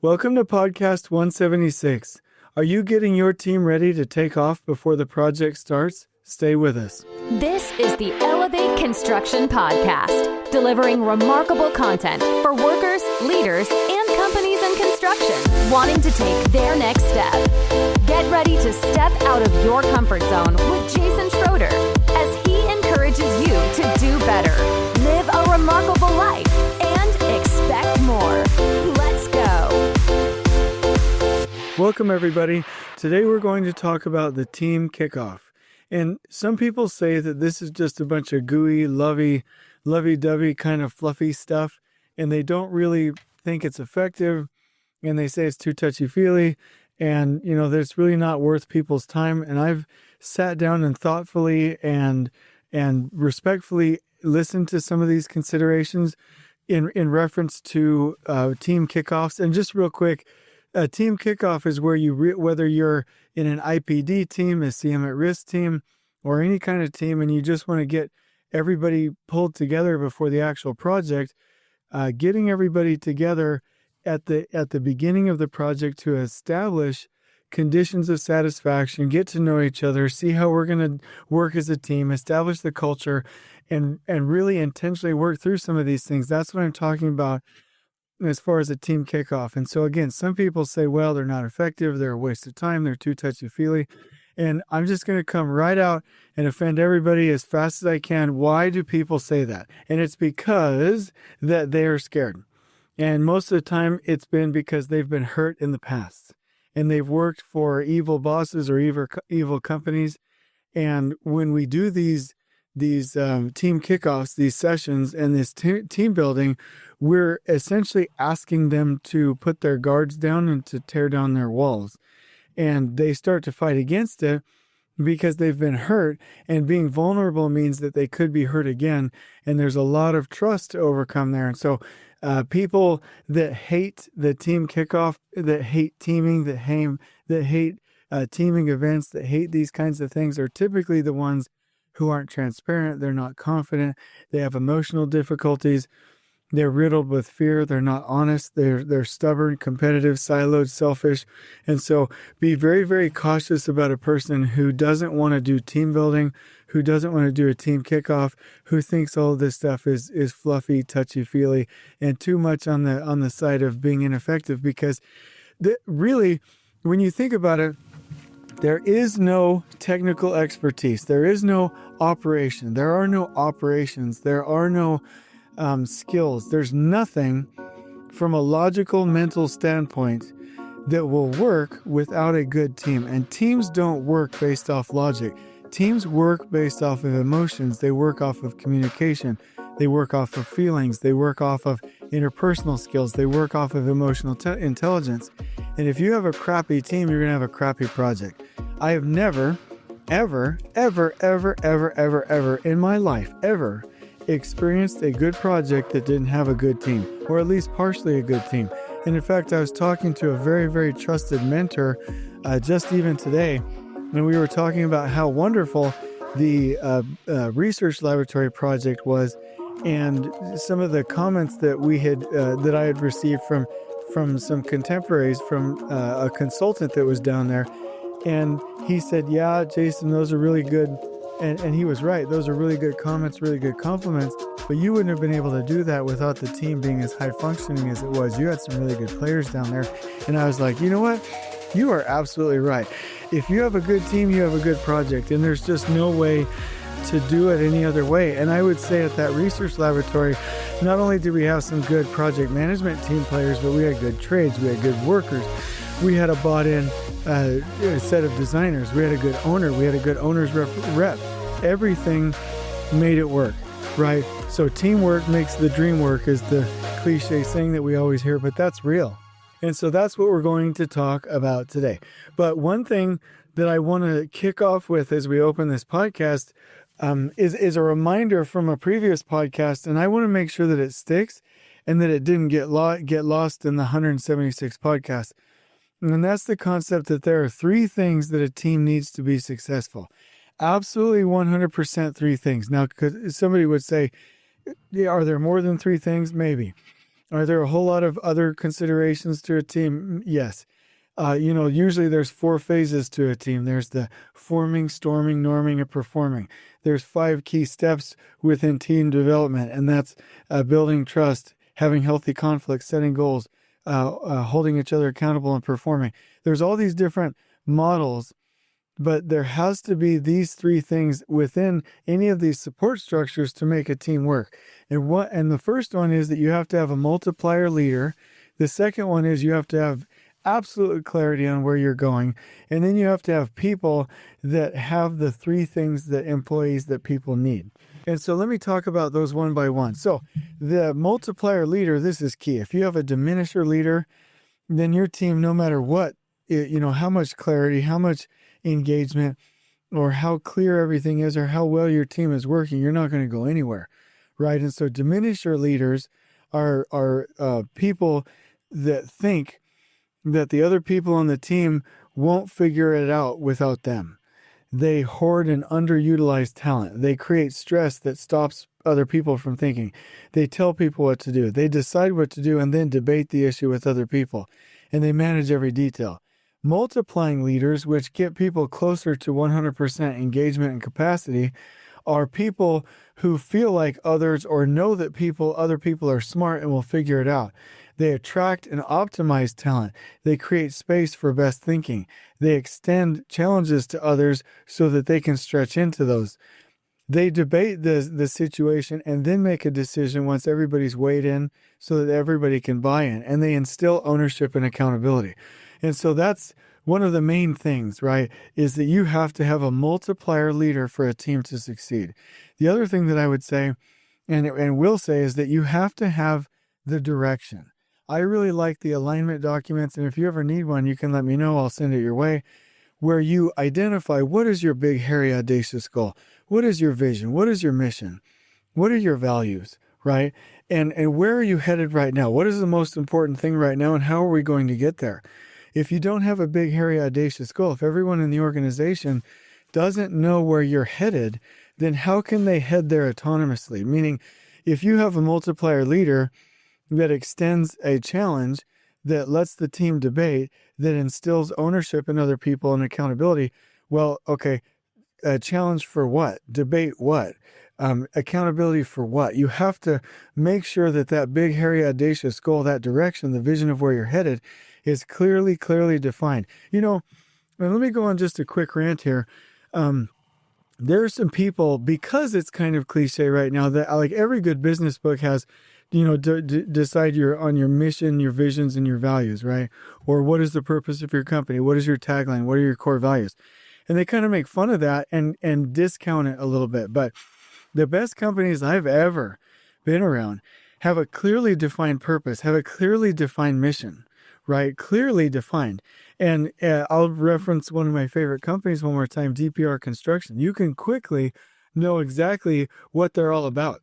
Welcome to Podcast 176. Are you getting your team ready to take off before the project starts? Stay with us. This is the Elevate Construction Podcast, delivering remarkable content for workers, leaders, and companies in construction wanting to take their next step. Get ready to step out of your comfort zone with Jason Schroeder as he encourages you to do better, live a remarkable life, and expect more. Let's go. Welcome, everybody. Today we're going to talk about the team kickoff. And some people say that this is just a bunch of gooey, lovey-dovey kind of fluffy stuff, and they don't really think it's effective, and they say it's too touchy-feely, and, that's really not worth people's time. And I've sat down and thoughtfully and respectfully listened to some of these considerations in reference to team kickoffs. And just real quick, a team kickoff is where whether you're in an IPD team, a CM at risk team, or any kind of team, and you just want to get everybody pulled together before the actual project, getting everybody together at the beginning of the project to establish conditions of satisfaction, get to know each other, see how we're going to work as a team, establish the culture, and really intentionally work through some of these things. That's what I'm talking about as far as a team kickoff. And so again, some people say, well, they're not effective, they're a waste of time, they're too touchy-feely. And I'm just going to come right out and offend everybody as fast as I can. Why do people say that? And it's because that they are scared. And most of the time it's been because they've been hurt in the past. And they've worked for evil bosses or evil companies. And when we do these team kickoffs, these sessions, and this team building, we're essentially asking them to put their guards down and to tear down their walls. And they start to fight against it because they've been hurt, and being vulnerable means that they could be hurt again. And there's a lot of trust to overcome there. And so people that hate the team kickoff, that hate teaming, that hate teaming events, that hate these kinds of things are typically the ones who aren't transparent. They're not confident. They have emotional difficulties. They're riddled with fear. They're not honest. They're stubborn, competitive, siloed, selfish. And so be very, very cautious about a person who doesn't want to do team building, who doesn't want to do a team kickoff, who thinks all this stuff is fluffy, touchy-feely, and too much on the side of being ineffective. Because really, when you think about it, there is no technical expertise. There is no operation. There are no operations. There are no skills. There's nothing from a logical mental standpoint that will work without a good team. And teams don't work based off logic. Teams work based off of emotions. They work off of communication. They work off of feelings. They work off of interpersonal skills. They work off of emotional intelligence. And if you have a crappy team, you're going to have a crappy project. I have never, ever in my life, ever experienced a good project that didn't have a good team, or at least partially a good team. And in fact, I was talking to a very, very trusted mentor just even today, and we were talking about how wonderful the research laboratory project was, and some of the comments that I had received from some contemporaries, from a consultant that was down there. And he said, yeah, Jason, those are really good. And he was right. Those are really good comments, really good compliments. But you wouldn't have been able to do that without the team being as high functioning as it was. You had some really good players down there. And I was like, you know what? You are absolutely right. If you have a good team, you have a good project. And there's just no way to do it any other way. And I would say at that research laboratory, not only did we have some good project management team players, but we had good trades, we had good workers. We had a bought-in set of designers. We had a good owner. We had a good owner's rep. Everything made it work, right? So teamwork makes the dream work is the cliche saying that we always hear, but that's real. And so that's what we're going to talk about today. But one thing that I want to kick off with as we open this podcast is a reminder from a previous podcast, and I want to make sure that it sticks and that it didn't get lost in the 176 podcasts. And that's the concept that there are three things that a team needs to be successful. Absolutely 100% three things. Now, somebody would say, are there more than three things? Maybe. Are there a whole lot of other considerations to a team? Yes. Usually there's 4 phases to a team. There's the forming, storming, norming, and performing. There's 5 key steps within team development, and that's building trust, having healthy conflict, setting goals, holding each other accountable, and performing. There's all these different models, but there has to be these 3 things within any of these support structures to make a team work. And the first one is that you have to have a multiplier leader. The second one is you have to have absolute clarity on where you're going. And then you have to have people that have the 3 things that employees that people need. And so let me talk about those one by one. So the multiplier leader, this is key. If you have a diminisher leader, then your team, no matter what, how much clarity, how much engagement, or how clear everything is, or how well your team is working, you're not going to go anywhere, right? And so diminisher leaders are people that think that the other people on the team won't figure it out without them. They hoard and underutilize talent. They create stress that stops other people from thinking. They tell people what to do. They decide what to do and then debate the issue with other people. And they manage every detail. Multiplying leaders, which get people closer to 100% engagement and capacity, are people who feel like others or know that other people are smart and will figure it out. They attract and optimize talent. They create space for best thinking. They extend challenges to others so that they can stretch into those. They debate the situation and then make a decision once everybody's weighed in so that everybody can buy in. And they instill ownership and accountability. And so that's one of the main things, right, is that you have to have a multiplier leader for a team to succeed. The other thing that I would say and will say is that you have to have the direction. I really like the alignment documents, and if you ever need one, you can let me know. I'll send it your way, where you identify what is your big, hairy, audacious goal? What is your vision? What is your mission? What are your values, right? And where are you headed right now? What is the most important thing right now, and how are we going to get there? If you don't have a big, hairy, audacious goal, if everyone in the organization doesn't know where you're headed, then how can they head there autonomously? Meaning, if you have a multiplier leader that extends a challenge, that lets the team debate, that instills ownership in other people and accountability, well, okay, a challenge for what? Debate what? Accountability for what? You have to make sure that big, hairy, audacious goal, that direction, the vision of where you're headed, is clearly defined. And let me go on just a quick rant here. There are some people, because it's kind of cliche right now, that like every good business book has, decide on your mission, your visions, and your values, right? Or what is the purpose of your company? What is your tagline? What are your core values? And they kind of make fun of that and discount it a little bit. But the best companies I've ever been around have a clearly defined purpose, have a clearly defined mission, right? Clearly defined. And I'll reference one of my favorite companies one more time, DPR Construction. You can quickly know exactly what they're all about.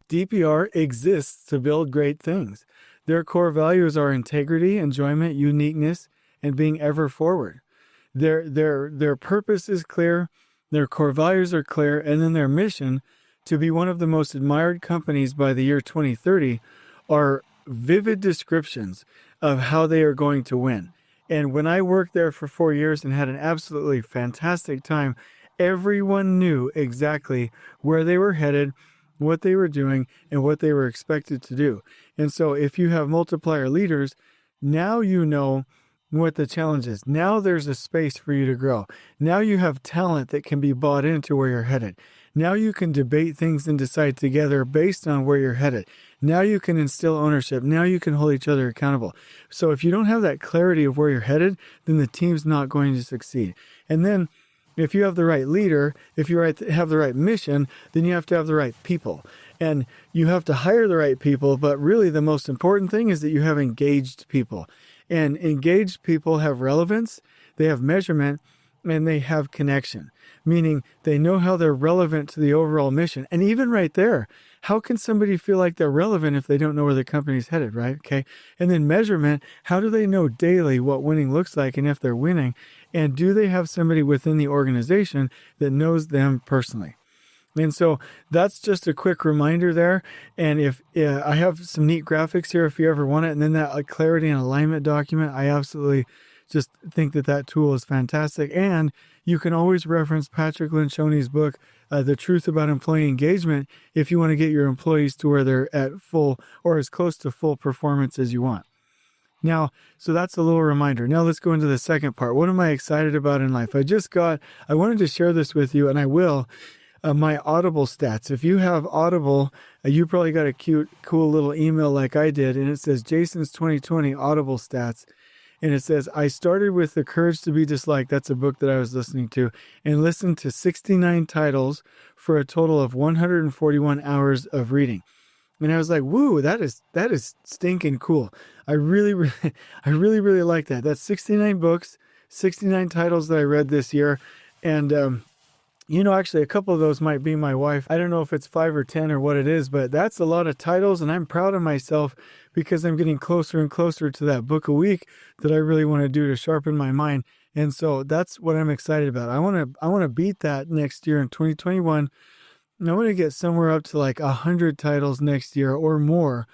DPR exists to build great things. Their core values are integrity, enjoyment, uniqueness, and being ever forward. Their purpose is clear, their core values are clear, and then their mission to be one of the most admired companies by the year 2030 are vivid descriptions of how they are going to win. And when I worked there for 4 years and had an absolutely fantastic time, everyone knew exactly where they were headed, what they were doing, and what they were expected to do. And so if you have multiplier leaders, now you know what the challenge is. Now there's a space for you to grow. Now you have talent that can be bought into where you're headed. Now you can debate things and decide together based on where you're headed. Now you can instill ownership. Now you can hold each other accountable. So if you don't have that clarity of where you're headed, then the team's not going to succeed. And then if you have the right leader, if you have the right mission, then you have to have the right people. And you have to hire the right people, but really the most important thing is that you have engaged people. And engaged people have relevance, they have measurement, and they have connection, meaning they know how they're relevant to the overall mission. And even right there, how can somebody feel like they're relevant if they don't know where the company's headed, right? Okay. And then measurement, how do they know daily what winning looks like and if they're winning? And do they have somebody within the organization that knows them personally? And so that's just a quick reminder there. And if I have some neat graphics here if you ever want it. And then that clarity and alignment document, I absolutely just think that tool is fantastic. And you can always reference Patrick Lencioni's book, The Truth About Employee Engagement, if you want to get your employees to where they're at full or as close to full performance as you want. Now, so that's a little reminder. Now let's go into the second part. What am I excited about in life? I wanted to share this with you, and I will. My Audible stats. If you have Audible, you probably got a cool little email like I did, and it says Jason's 2020 Audible stats. And it says, I started with The Courage to Be Disliked. That's a book that I was listening to, and listened to 69 titles for a total of 141 hours of reading. And I was like, woo, that is stinking cool. I really like that. That's 69 books, 69 titles that I read this year. And, actually a couple of those might be my wife. I don't know if it's 5 or 10 or what it is, but that's a lot of titles. And I'm proud of myself because I'm getting closer and closer to that book a week that I really want to do to sharpen my mind. And so that's what I'm excited about. I want to beat that next year in 2021. And I want to get somewhere up to like 100 titles next year or more,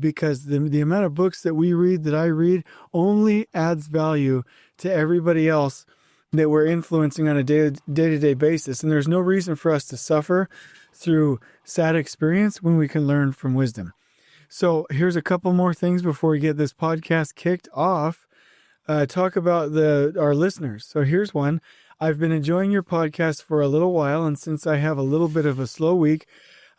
because the amount of books that I read only adds value to everybody else that we're influencing on a day-to-day basis. And there's no reason for us to suffer through sad experience when we can learn from wisdom. So here's a couple more things before we get this podcast kicked off. Talk about our listeners. So here's one. I've been enjoying your podcast for a little while, and since I have a little bit of a slow week,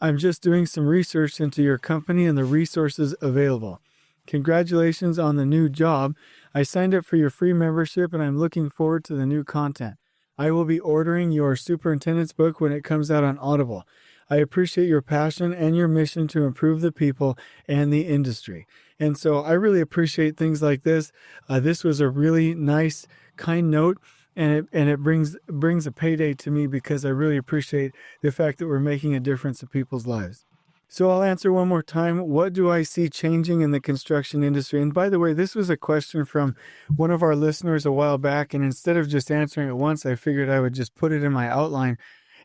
I'm just doing some research into your company and the resources available. Congratulations on the new job. I signed up for your free membership, and I'm looking forward to the new content. I will be ordering your superintendent's book when it comes out on Audible. I appreciate your passion and your mission to improve the people and the industry. And so I really appreciate things like this. This was a really nice, kind note. And it brings a payday to me because I really appreciate the fact that we're making a difference in people's lives. So I'll answer one more time. What do I see changing in the construction industry? And by the way, this was a question from one of our listeners a while back. And instead of just answering it once, I figured I would just put it in my outline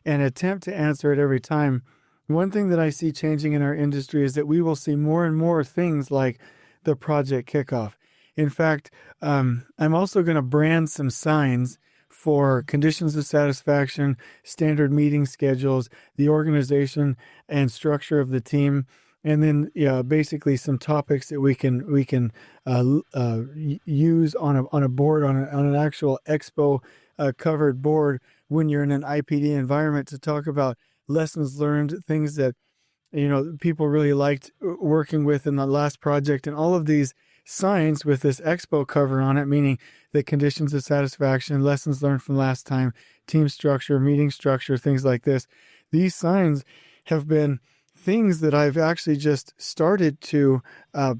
and attempt to answer it every time. One thing that I see changing in our industry is that we will see more and more things like the Project Kickoff. In fact, I'm also going to brand some signs for conditions of satisfaction, standard meeting schedules, the organization and structure of the team, and then basically some topics that we can use on a board, on an actual expo covered board when you're in an IPD environment, to talk about lessons learned, things that people really liked working with in the last project, and all of these signs with this expo cover on it, meaning the conditions of satisfaction, lessons learned from last time, team structure, meeting structure, things like this. These signs have been things that I've actually just started to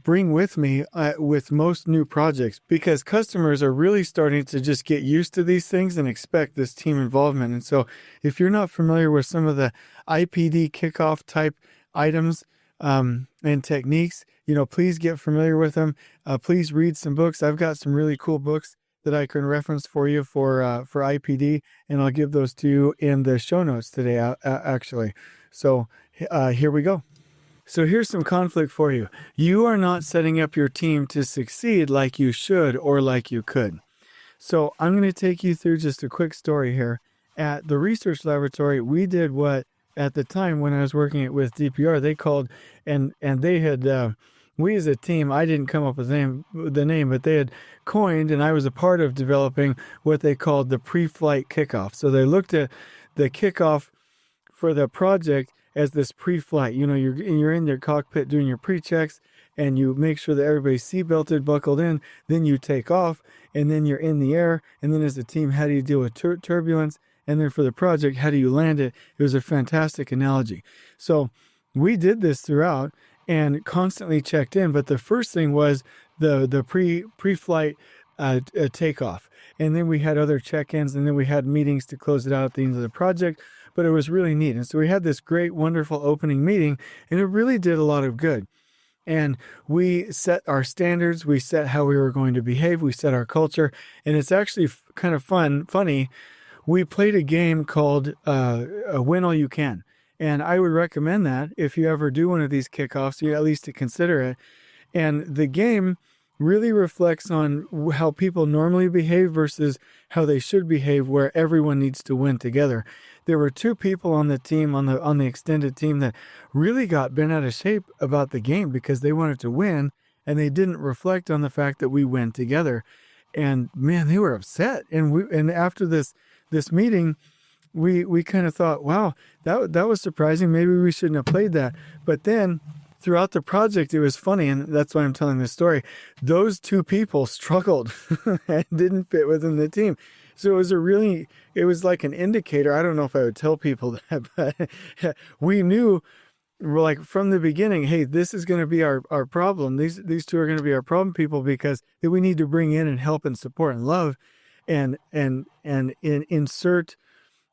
bring with me with most new projects, because customers are really starting to just get used to these things and expect this team involvement. And so if you're not familiar with some of the IPD kickoff type items and techniques, please get familiar with them. Please read some books. I've got some really cool books that I can reference for you for IPD, and I'll give those to you in the show notes today, actually. So here we go. So here's some conflict for you. You are not setting up your team to succeed like you should or like you could. So I'm going to take you through just a quick story here. At the research laboratory, we did what, at the time when I was working with DPR, they called, and they had, we as a team, I didn't come up with the name, but they had coined, and I was a part of developing what they called the pre-flight kickoff. So they looked at the kickoff for the project as this pre-flight. You're in your cockpit doing your pre-checks, and you make sure that everybody's seatbelted, buckled in, then you take off, and then you're in the air, and then as a team, how do you deal with turbulence? And then for the project, how do you land it? It was a fantastic analogy. So we did this throughout and constantly checked in. But the first thing was the pre-flight takeoff. And then we had other check-ins, and then we had meetings to close it out at the end of the project. But it was really neat. And so we had this great, wonderful opening meeting, and it really did a lot of good. And we set our standards. We set how we were going to behave. We set our culture. And it's actually kind of funny. We played a game called Win All You Can. And I would recommend that if you ever do one of these kickoffs, you at least to consider it. And the game really reflects on how people normally behave versus how they should behave, where everyone needs to win together. There were two people on the team, on the extended team, that really got bent out of shape about the game because they wanted to win and they didn't reflect on the fact that we win together. And man, they were upset. And after this meeting, we kind of thought, wow, that was surprising. Maybe we shouldn't have played that. But then throughout the project, it was funny, and that's why I'm telling this story. Those two people struggled and didn't fit within the team. So it was like an indicator. I don't know if I would tell people that, but we knew, like from the beginning, hey, this is going to be our problem. These two are going to be our problem people, because that we need to bring in and help and support and love and insert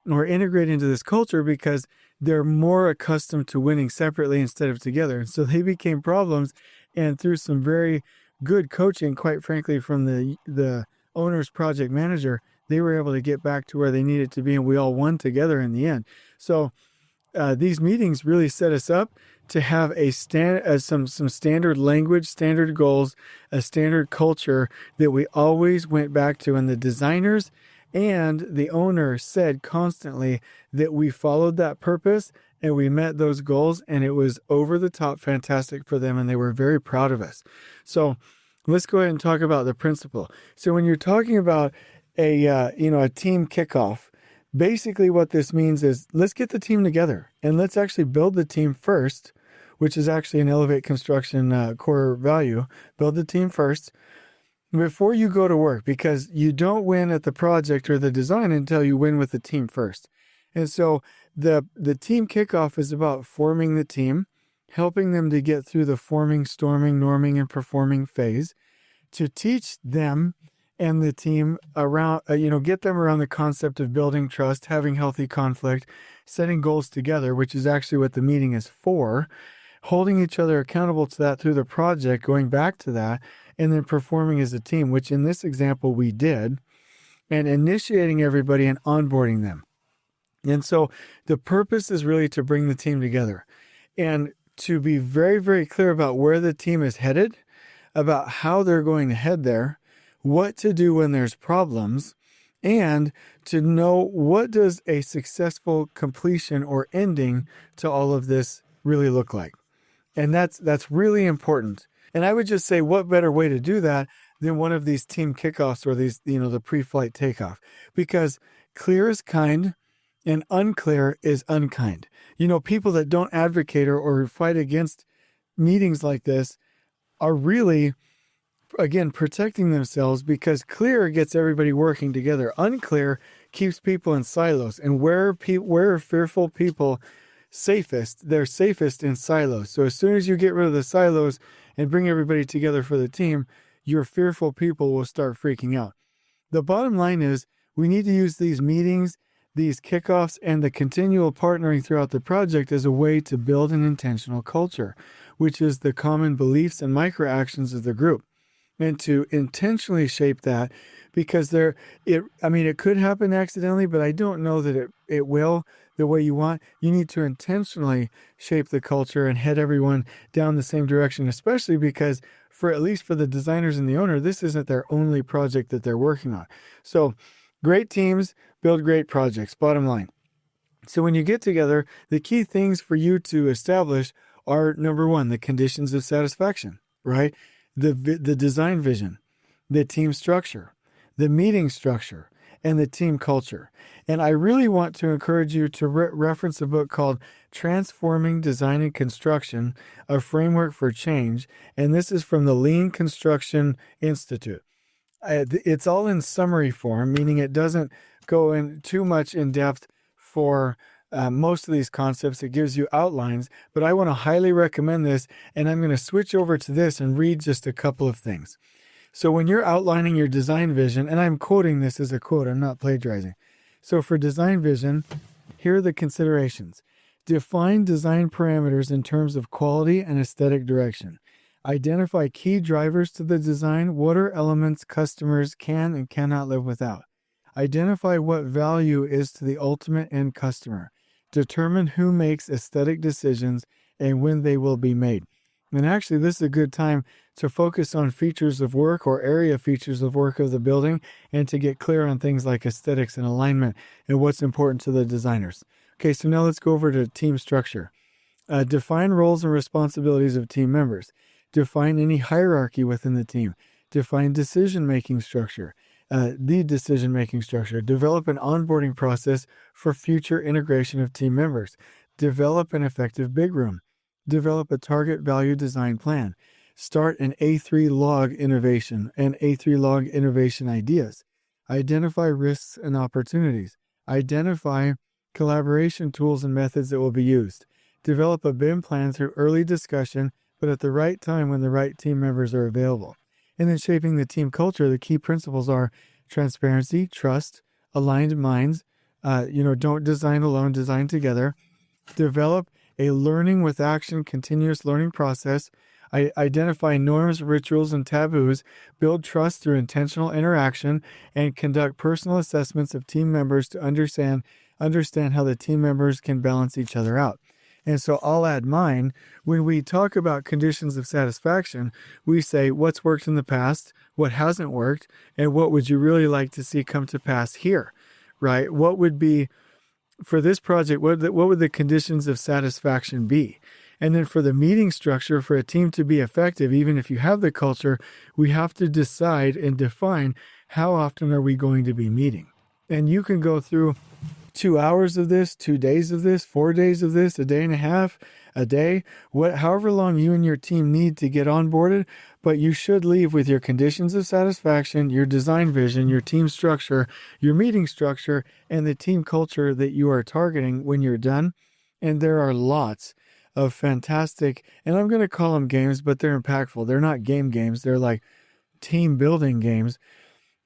or integrate into this culture, because they're more accustomed to winning separately instead of together. And so they became problems, and through some very good coaching, quite frankly, from the owner's project manager, they were able to get back to where they needed to be, and we all won together in the end. So these meetings really set us up to have some standard language, standard goals, a standard culture that we always went back to. And the designers and the owner said constantly that we followed that purpose and we met those goals, and it was over the top fantastic for them, and they were very proud of us. So let's go ahead and talk about the principle. So when you're talking about a team kickoff, basically what this means is let's get the team together and let's actually build the team first, which is actually an Elevate Construction core value. Build the team first before you go to work, because you don't win at the project or the design until you win with the team first. And so the team kickoff is about forming the team, helping them to get through the forming, storming, norming, and performing phase, to teach them and the team around, get them around the concept of building trust, having healthy conflict, setting goals together, which is actually what the meeting is for, holding each other accountable to that through the project, going back to that, and then performing as a team, which in this example we did, and initiating everybody and onboarding them. And so the purpose is really to bring the team together and to be very, very clear about where the team is headed, about how they're going to head there, what to do when there's problems, and to know what does a successful completion or ending to all of this really look like. And that's really important. And I would just say, what better way to do that than one of these team kickoffs or these, the pre-flight takeoff, because clear is kind and unclear is unkind. People that don't advocate or fight against meetings like this are really, again, protecting themselves, because clear gets everybody working together. Unclear keeps people in silos. And where are fearful people safest? They're safest in silos. So as soon as you get rid of the silos and bring everybody together for the team, your fearful people will start freaking out. The bottom line is we need to use these meetings, these kickoffs, and the continual partnering throughout the project as a way to build an intentional culture, which is the common beliefs and micro actions of the group. And to intentionally shape that, because it could happen accidentally, but I don't know that it will the way you want. You need to intentionally shape the culture and head everyone down the same direction, especially because at least for the designers and the owner, this isn't their only project that they're working on. So great teams build great projects, bottom line. So when you get together, the key things for you to establish are, number one, the conditions of satisfaction, right? The design vision, the team structure, the meeting structure, and the team culture. And I really want to encourage you to reference a book called Transforming Design and Construction, a Framework for Change. And this is from the Lean Construction Institute. It's all in summary form, meaning it doesn't go in too much in depth for most of these concepts. It gives you outlines, but I want to highly recommend this, and I'm going to switch over to this and read just a couple of things. So when you're outlining your design vision, and I'm quoting this as a quote, I'm not plagiarizing. So for design vision, here are the considerations. Define design parameters in terms of quality and aesthetic direction. Identify key drivers to the design. What are elements customers can and cannot live without? Identify what value is to the ultimate end customer. Determine who makes aesthetic decisions and when they will be made. And actually, this is a good time to focus on features of work or area features of work of the building and to get clear on things like aesthetics and alignment and what's important to the designers. Okay, so now let's go over to team structure. Define roles and responsibilities of team members. Define any hierarchy within the team. Define decision-making structure. The decision-making structure. Develop an onboarding process for future integration of team members. Develop an effective big room. Develop a target value design plan. Start an A3 log innovation and A3 log innovation ideas. Identify risks and opportunities. Identify collaboration tools and methods that will be used. Develop a BIM plan through early discussion, but at the right time when the right team members are available. And then shaping the team culture, the key principles are transparency, trust, aligned minds. Don't design alone, design together. Develop a learning with action, continuous learning process. Identify norms, rituals, and taboos. Build trust through intentional interaction, and conduct personal assessments of team members to understand how the team members can balance each other out. And so I'll add mine. When we talk about conditions of satisfaction, we say what's worked in the past, what hasn't worked, and what would you really like to see come to pass here, right? What would be, for this project, what would the conditions of satisfaction be? And then for the meeting structure, for a team to be effective, even if you have the culture, we have to decide and define how often are we going to be meeting. And you can go through 2 hours of this, 2 days of this, 4 days of this, a day and a half, a day, however long you and your team need to get onboarded, but you should leave with your conditions of satisfaction, your design vision, your team structure, your meeting structure, and the team culture that you are targeting when you're done. And there are lots of fantastic, and I'm going to call them games, but they're impactful. They're not games. They're like team building games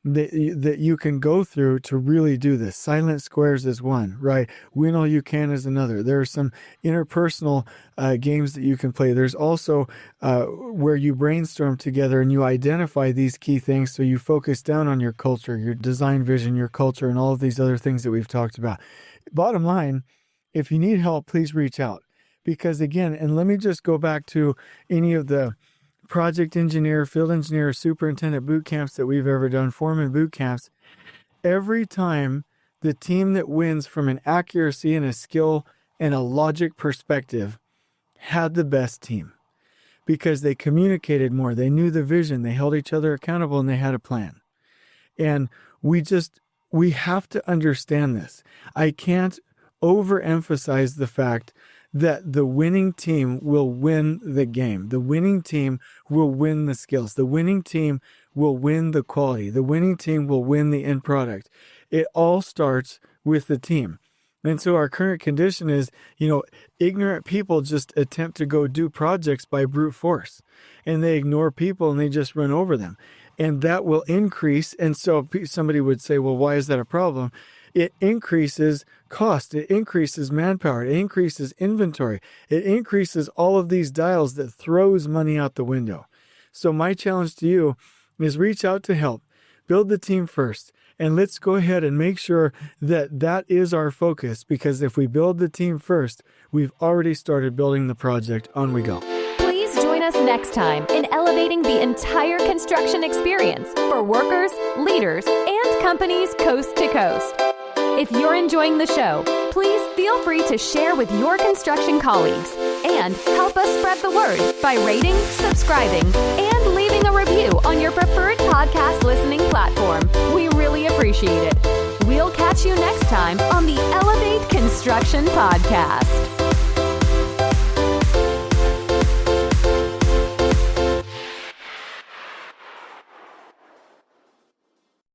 that you can go through to really do this. Silent Squares is one, right? Win All You Can is another. There are some interpersonal games that you can play. There's also where you brainstorm together and you identify these key things, so you focus down on your culture, your design vision, your culture, and all of these other things that we've talked about. Bottom line, if you need help, please reach out. Because again, and let me just go back to any of the project engineer, field engineer, superintendent boot camps that we've ever done, foreman boot camps. Every time the team that wins from an accuracy and a skill and a logic perspective had the best team, because they communicated more, they knew the vision, they held each other accountable, and they had a plan. And we have to understand this. I can't overemphasize the fact that the winning team will win the game. The winning team will win the skills. The winning team will win the quality. The winning team will win the end product. It all starts with the team. And so our current condition is, ignorant people just attempt to go do projects by brute force, and they ignore people and they just run over them. And that will increase. And so somebody would say, well, why is that a problem? It increases cost, it increases manpower, it increases inventory, it increases all of these dials that throws money out the window. So my challenge to you is reach out to help, build the team first, and let's go ahead and make sure that is our focus, because if we build the team first, we've already started building the project. On we go. Please join us next time in elevating the entire construction experience for workers, leaders, and companies coast to coast. If you're enjoying the show, please feel free to share with your construction colleagues and help us spread the word by rating, subscribing, and leaving a review on your preferred podcast listening platform. We really appreciate it. We'll catch you next time on the Elevate Construction Podcast.